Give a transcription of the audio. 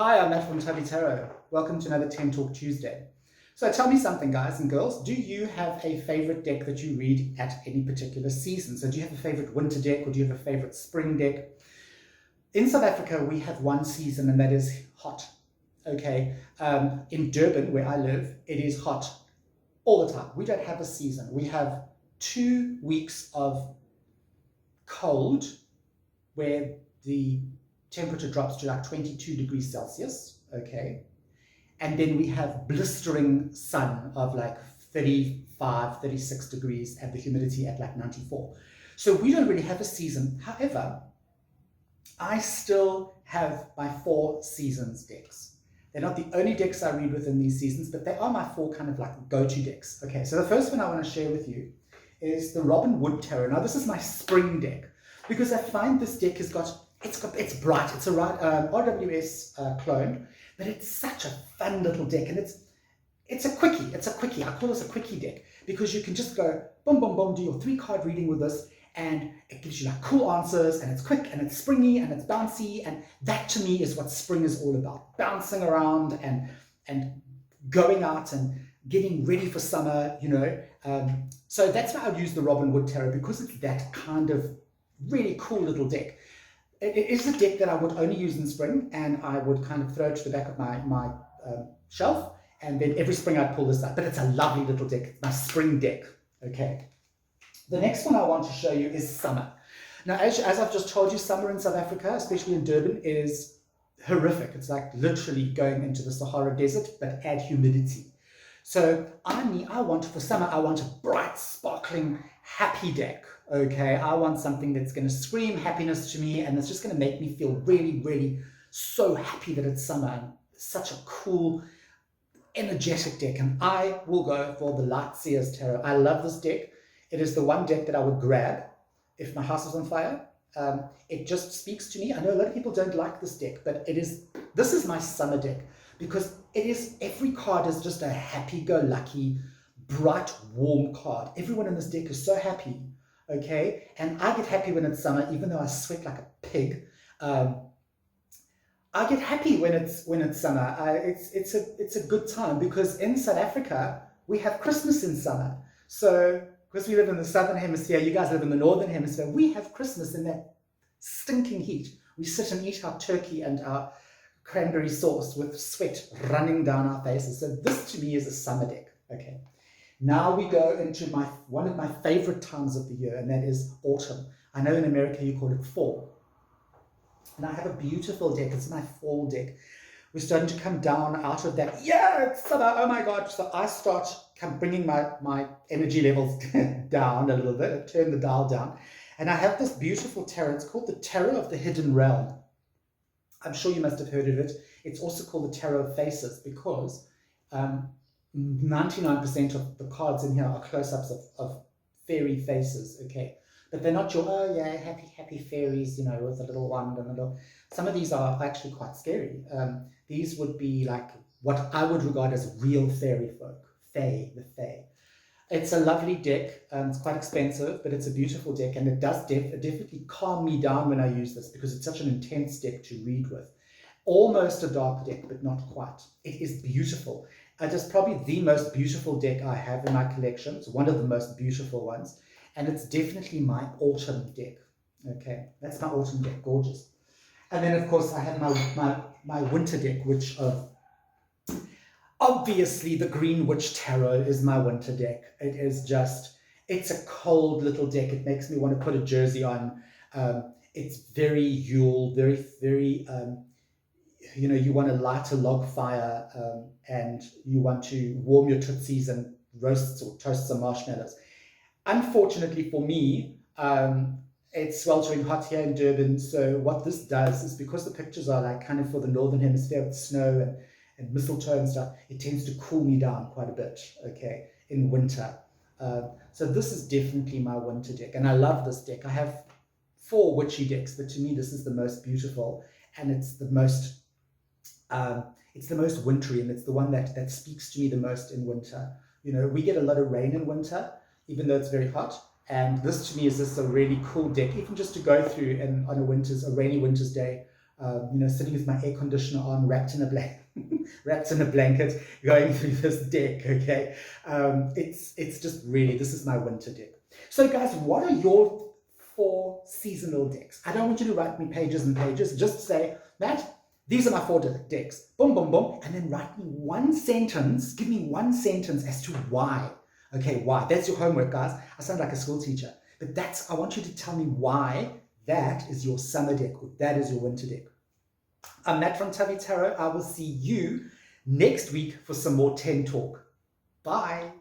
Hi, I'm Matt from Tubby Tarot. Welcome to another 10 Talk Tuesday. So tell me something, guys and girls. Do you have a favorite deck that you read at any particular season? So do you have a favorite winter deck or do you have a favorite spring deck? In South Africa, we have one season and that is hot. Okay. In Durban, where I live, it is hot all the time. We don't have a season. We have 2 weeks of cold where the temperature drops to like 22 degrees Celsius, okay? And then we have blistering sun of like 35, 36 degrees and the humidity at like 94. So we don't really have a season. However, I still have my 4 seasons decks. They're not the only decks I read within these seasons, but they are my 4 kind of like go-to decks. Okay, so the first one I want to share with you is the Robin Wood Tarot. Now this is my spring deck because I find this deck has got it's bright. It's a RWS clone, but it's such a fun little deck, and it's a quickie. It's a quickie. I call this a quickie deck because you can just go boom, boom, boom, do your 3-card reading with this, and it gives you like cool answers, and it's quick, and it's springy, and it's bouncy, and that to me is what spring is all about: bouncing around and going out and getting ready for summer. So that's why I would use the Robin Wood Tarot, because it's that kind of really cool little deck. It is a deck that I would only use in spring, and I would kind of throw it to the back of my shelf, and then every spring I'd pull this up. But it's a lovely little deck. It's my spring deck. Okay. The next one I want to show you is summer. Now, as I've just told you, summer in South Africa, especially in Durban, is horrific. It's like literally going into the Sahara Desert, but add humidity. So for summer, I want a bright, sparkling, happy deck. Okay, I want something that's going to scream happiness to me, and it's just going to make me feel really, really so happy that it's summer. And such a cool, energetic deck, and I will go for the Light Seers Tarot. I love this deck. It is the one deck that I would grab if my house was on fire. It just speaks to me. I know a lot of people don't like this deck, but this is my summer deck, because every card is just a happy-go-lucky, bright, warm card. Everyone in this deck is so happy. Okay, and I get happy when it's summer, even though I sweat like a pig. I get happy when it's summer. It's a good time, because in South Africa we have Christmas in summer. So because we live in the southern hemisphere, you guys live in the northern hemisphere, we have Christmas in that stinking heat. We sit and eat our turkey and our cranberry sauce with sweat running down our faces. So this to me is a summer deck. Okay. Now we go into one of my favorite times of the year, and that is autumn. I know in America you call it fall. And I have a beautiful deck. It's my fall deck. We're starting to come down out of that. Yeah, it's summer. Oh my God. So I start bringing my energy levels down a little bit. I turn the dial down. And I have this beautiful tarot. It's called the Tarot of the Hidden Realm. I'm sure you must have heard of it. It's also called the Tarot of Faces, because 99% of the cards in here are close-ups of fairy faces, okay? But they're not your, oh yeah, happy fairies, with a little wand and a little... Some of these are actually quite scary. These would be like what I would regard as real fairy folk, the fae. It's a lovely deck. It's quite expensive, but it's a beautiful deck, and it does definitely calm me down when I use this, because it's such an intense deck to read with. Almost a dark deck, but not quite. It is beautiful. It is probably the most beautiful deck I have in my collection. It's one of the most beautiful ones. And it's definitely my autumn deck. Okay, that's my autumn deck. Gorgeous. And then, of course, I have my winter deck, which obviously the Green Witch Tarot is my winter deck. It's a cold little deck. It makes me want to put a jersey on. It's very Yule, very, very... you want to light a log fire, and you want to warm your tootsies and roast or toast some marshmallows. Unfortunately for me, it's sweltering hot here in Durban. So what this does is, because the pictures are like kind of for the northern hemisphere with snow and mistletoe and stuff, it tends to cool me down quite a bit, okay, in winter. So this is definitely my winter deck, and I love this deck. I have 4 witchy decks, but to me this is the most beautiful, and it's the most wintry, and it's the one that speaks to me the most in winter. We get a lot of rain in winter, even though it's very hot, and this to me is just a really cool deck, even just to go through and on a rainy winter's day, sitting with my air conditioner on, wrapped in a blanket, going through this deck. Okay, it's just really, this is my winter deck. So guys, what are your 4 seasonal decks? I don't want you to write me pages and pages. Just say, Matt, these are my 4 decks. Boom, boom, boom. And then write me one sentence. Give me one sentence as to why. Okay, why? That's your homework, guys. I sound like a school teacher. But I want you to tell me why that is your summer deck or that is your winter deck. I'm Matt from Tavi Tarot. I will see you next week for some more 10 talk. Bye.